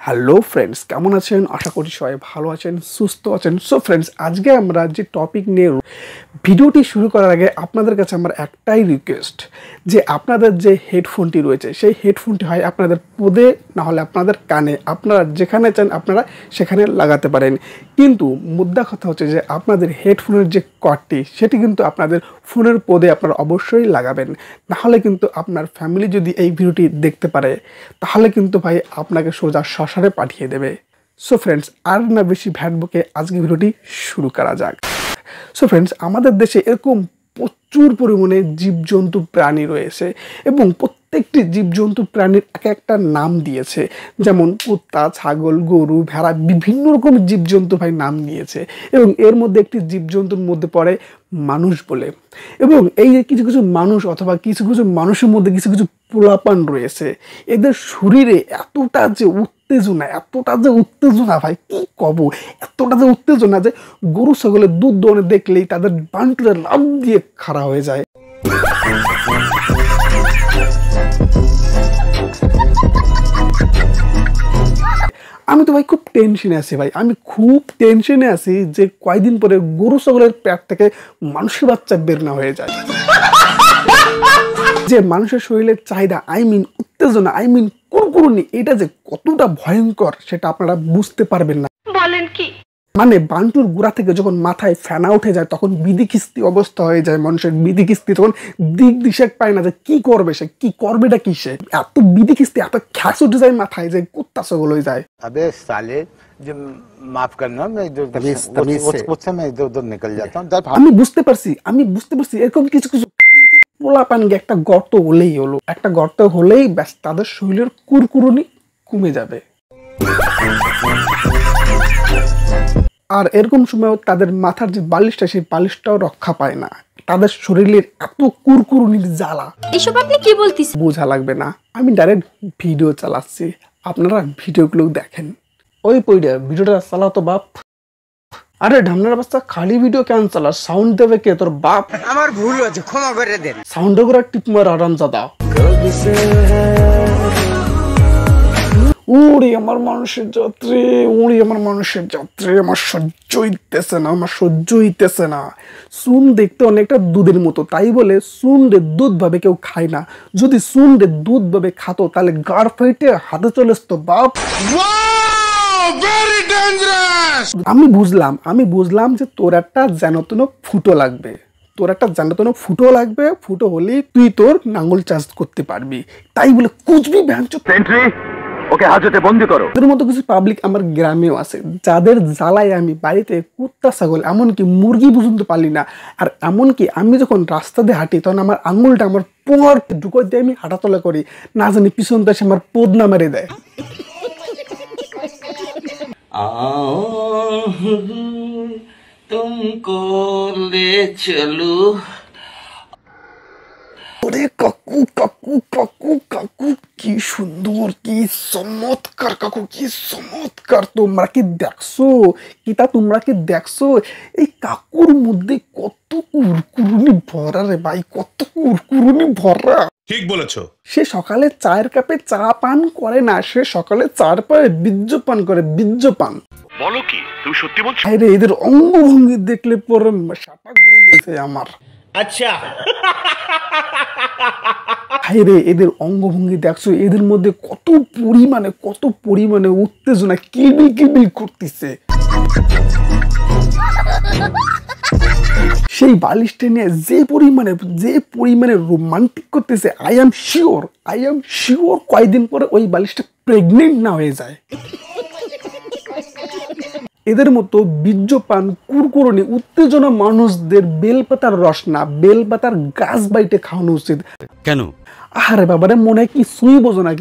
Hello friends, কেমন আছেন? আশা করি সবাই ভালো আছেন, সুস্থ আছেন। সো ফ্রেন্ডস, আজকে আমরা যে টপিক নিয়ে ভিডিওটি শুরু করার আগে আপনাদের কাছে আমার একটাই রিকোয়েস্ট যে আপনাদের যে হেডফোনটি রয়েছে সেই হেডফোনটি হয় আপনাদের পদে, না হলে আপনাদের কানে, আপনারা যেখানে চান আপনারা সেখানে লাগাতে পারেন। কিন্তু মুদ্রা কথা হচ্ছে যে আপনাদের হেডফোনের যে কর্ডটি সেটি কিন্তু আপনাদের ফোনের পদে আপনারা অবশ্যই লাগাবেন, নাহলে কিন্তু আপনার ফ্যামিলি যদি এই ভিডিওটি দেখতে পারে তাহলে কিন্তু ভাই আপনাকে সোজা শ্মশানে পাঠিয়ে দেবে। সো ফ্রেন্ডস, আর না বেশি ভ্যাট বকে আজকে ভিডিওটি শুরু করা যাক। সো ফ্রেন্ডস, আমাদের দেশে এরকম প্রচুর পরিমাণে জীবজন্তু প্রাণী রয়েছে এবং প্রত্যেকটি জীবজন্তু প্রাণীর এক একটা নাম দিয়েছে। যেমন কুত্তা, ছাগল, গরু, ভেড়া, বিভিন্ন রকম জীবজন্তু ভাই নাম দিয়েছে এবং এর মধ্যে একটি জীবজন্তুর মধ্যে পড়ে মানুষ বলে। এবং এই যে কিছু কিছু মানুষ অথবা কিছু কিছু মানুষের মধ্যে কিছু কিছু পোলাপান রয়েছে, এদের শরীরে এতটা যে উত্তেজনা ভাই কি কব, এতটা যে উত্তেজনা যে গরু ছাগলের দুধ দোয়ানো দেখলেই তাদের বান্টুরা লাভ দিয়ে খাড়া হয়ে যায়। আমি তো ভাই খুব টেনশনে আছি ভাই, আমি খুব টেনশনে আছি যে কয়দিন পরে গরু ছাগলের পেট থেকে মানুষের বাচ্চা বের না হয়ে যায়। যে মানুষের শরীরের চাহিদা, উত্তেজনা, কুরকুরনি, এটা যে কতটা ভয়ঙ্কর সেটা আপনারা বুঝতে পারবেন না। বলেন কি? মানে বান্টুর গুড়া থেকে যখন মাথায় ফেনা উঠে যায় তখন বিধিকিস্তি অবস্থা হয়ে যায় মানুষের। বিধিকিস্তি তখন দিক দিশে পায় না যে কি করবে, সে কি করবেটা কি, সে এত বিধিকিস্তি, এত খ্যাস উঠে যায় মাথায় যে কুত্তা ছাগল হয়ে যায়। अबे साले, जो माफ करना, मैं इधर निकल जाता हूं। আমি বুঝতে পারছি এরকম কিছু কিছু পোলাপান একটা গর্ত হলেই ব্যাস তাদের শরীরের কুরকুরনি কমে যাবে। আর এরকম সময় তাদের মাথার যে বালিশটা সেই বালিশটাও রক্ষা পায় না, তাদের শরীরের এত কুরকুরনির জ্বালা। এসব আপনি কি বলতেছেন? বোঝা লাগবে না, আমি ডাইরেক্ট ভিডিও চালাচ্ছি, আপনারা ভিডিওগুলো দেখেন। ওই পইডা ভিডিওটা চালাও তো বাপ। আরে ঢামনার বাচ্চা, খালি ভিডিও কেন চালা? সাউন্ড দেবে কে? তোর বাপ। আমার ভুল হয়েছে, ক্ষমা করে দেন। সাউন্ড করে টিপ মার আরামজাদা। উড়ি আমার মানুষের যাত্রী, আমার সহ্য হইতেছে না। সুন দেখতে অনেকটা দুধের মতো, তাই বলে সুন রে দুধ ভাবে কেউ খায় না। যদি সুন রে দুধ ভাবে খাতো তাহলে গাড় ফাইটে হাতে চলে আসতো বাপ। আমি বুঝলাম যে তোর একটা যেন ফুটো লাগবে, ফুটো হলেই তুই তোর নাঙ্গল চাষ করতে পারবি, তাই বলে কুচবি ভ্যাংচো ওকে হাজতে বন্দি করো। এর মতো কিছু পাবলিক আমার গ্রামেও আছে যাদের জ্বালায় আমি বাড়িতে কুত্তা ছাগল এমনকি মুরগি পর্যন্ত পালি না। আর এমনকি আমি যখন রাস্তা দিয়ে হাঁটি তখন আমার আঙুলটা আমার পোঙর ঢুকো দিয়ে আমি হাঁটাচলা করি, না জানি পিছন থেকে আমার পদনা মেরে দেয়। तुमको ले चलू। ওরে কাকু কাকু কাকু কাকু, কি সুন্দর, কি চমৎকার কাকু, কি চমৎকার। তোমরা কি দেখছো এই কাকুর মধ্যে কত কুরকুরুনি ভরা রে ভাই, কত কুরকুরুনি ভরা। ঠিক বলেছো। সে সকালে চায়ের কাপে চা পান করে না, সে সকালে চার পায়ে বীর্য পান করে, বীর্য পান। বলো কি, তুমি সত্যি বলছো? আরে এদের অঙ্গভঙ্গি দেখলে পরে সাপা গরম হয়েছে আমার। আচ্ছা, হায়রে এদের অঙ্গভঙ্গি দেখছো, এদের মধ্যে কত পরিমাণে উত্তেজনা কিলবিল করতেছে। সেই বালিশটা নিয়ে যে পরিমাণে রোমান্টিক করতেছে, আই এম শিওর কয়েকদিন পরে ওই বালিশটা প্রেগনেন্ট না হয়ে যায়। এদের মতো বীর্যপান কুরকুরনি উত্তেজনা মানুষদের বেলপাতার রস না, বেলপাতার গাছ বাইটে খাওয়ানো উচিত। কেন? আরে বাবারে, মনে হয় কিছুই বোঝো না।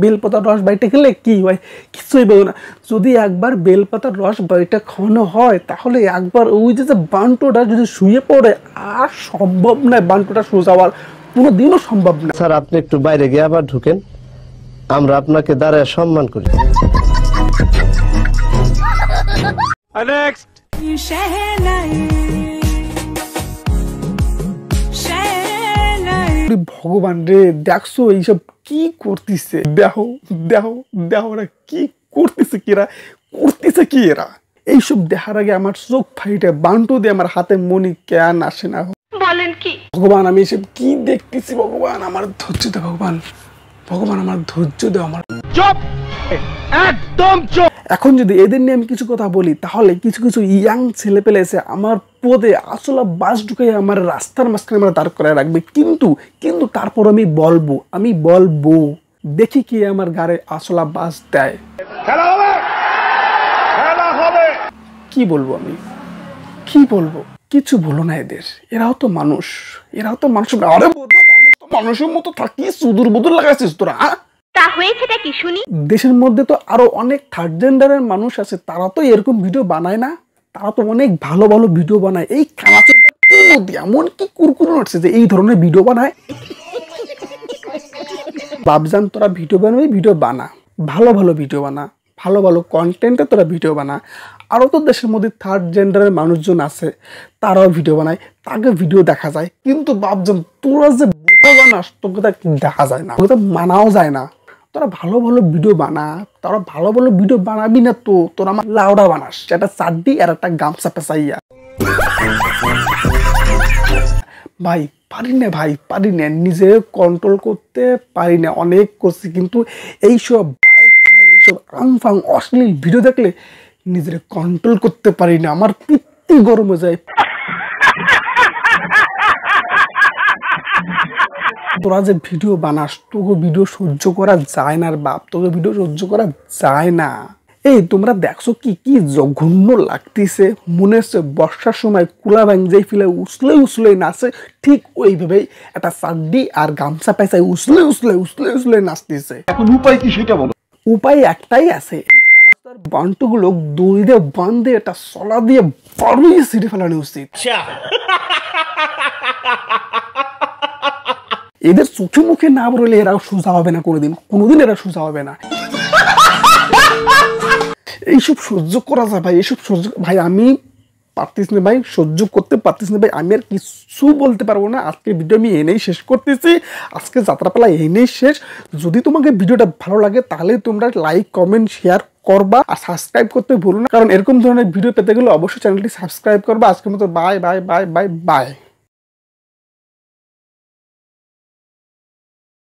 বেলপাতার রস বাইটে খেলে কি হয়? কিছুই বোঝো না। যদি একবার বেলপাতার রস বাইটে খাওয়ানো হয় তাহলে একবার ওই যে বান্টুটা যদি শুয়ে পড়ে আর সম্ভব নয়, বান্টুটা সোজা হওয়ার কোনোদিনও সম্ভব না। স্যার, আপনি একটু বাইরে গিয়ে আবার ঢুকেন, আমরা আপনাকে দাঁড়ায় সম্মান করি। নেক্সট। ভগবান রে, দেখছো এইসব কি করতেছে, দেহ দেহ দেহরা কি করতেছে, কি এরা এইসব দেখার আগে আমার চোখ ফাইটে বান্টু দিয়ে আমার হাতে মনি কেন আসে না। বলেন কি ভগবান, আমি এসব কি দেখতেছি? ভগবান আমার ধৈর্য দে, ভগবান আমার ধৈর্য দে। আমার চুপ, একদম চুপ। এখন যদি এদের নিয়ে আমি কিছু কথা বলি তাহলে কিছু কিছু ইয়াং ছেলে পেলে এসে আমার পদে আসলে বাস ঢুকে আমার রাস্তার মাঝখানে আমার দাঁড় করায় রাখবে, কিন্তু তারপর আমি বলবো দেখি কি আমার গাড়ি আসলা বাস দেয়। কি বলবো আমি, কি বলবো? কিছু বলো না এদের, এরাও তো মানুষ। আরে মানুষের মতো থাকি সুদূর বুদুর লাগাইছিস তোরা। তা হয়েছেটা কি শুনি? দেশের মধ্যে তো আরো অনেক থার্ড জেন্ডারের মানুষ আছে, তারা তো এরকম ভিডিও বানায় না, তারা তো অনেক ভালো ভালো ভিডিও বানায়। এই এমন কি কুরকুর হচ্ছে যে এই ধরনের ভিডিও বানায়। বাবজান তোরা ভিডিও বানাবি, ভিডিও বানা, ভালো ভালো ভিডিও বানা, ভালো ভালো কন্টেন্টে তোরা ভিডিও বানা। আরও তো দেশের মধ্যে থার্ড জেন্ডারের মানুষজন আছে, তারাও ভিডিও বানায়, তাকে ভিডিও দেখা যায়। কিন্তু বাবজান তোরা যে বানাস তোকে দেখা যায় না, তোকে মানাও যায় না। তোরা ভালো ভালো ভিডিও বানা, তোরা ভালো ভালো ভিডিও বানাবি না তো তোরা আমার লাউডা বানাস, একটা চাড্ডি আর একটা গামছা পেঁচাইয়া। ভাই পারি না, নিজে কন্ট্রোল করতে পারি না, অনেক করছি, কিন্তু এইসব আংফাং অশ্লীল ভিডিও দেখলে নিজের কন্ট্রোল করতে পারি না, আমার পিত্তি গরম হয়ে যায়। তোরা যে ভিডিও বানাস তোকে ভিডিও সহ্য করা যায় না, আর বাপ তোকে ভিডিও সহ্য করা যায় না। এই তোমরা দেখছো কি জঘন্য লাগতেছে, মনে হচ্ছে বর্ষার সময় কুলা ব্যাং যেই ফিলে উসলে নাচে, ঠিক ওইভাবেই একটা চাড্ডি আর গামছা পেঁচাই উসলে নাচতেছে। এখন উপায় কি সেটা বলো? উপায় একটাই আছে, বান্টুগুলো দড়ি দিয়ে বান্ধে একটা সলা দিয়ে বাড়িয়ে ছিঁড়ে ফেলানো উচিত। এদের চোখে মুখে না বললে এরা সোজা হবে না, কোনোদিন এরা সোজা হবে না। এইসব সহ্য করা যায় ভাই, এইসব সহ্য ভাই আমি পারতেছি না ভাই, সহ্য করতে পারতেছি না ভাই, আমি আর কিছু বলতে পারবো না। আজকে ভিডিও আমি এনেই শেষ করতেছি, আজকে যাত্রাপালা এনেই শেষ। যদি তোমাকে ভিডিওটা ভালো লাগে তাহলে তোমরা লাইক কমেন্ট শেয়ার করবা আর সাবস্ক্রাইব করতে ভুলো না, কারণ এরকম ধরনের ভিডিও পেতে গেলে অবশ্যই চ্যানেলটি সাবস্ক্রাইব করবা। আজকের মতো বাই।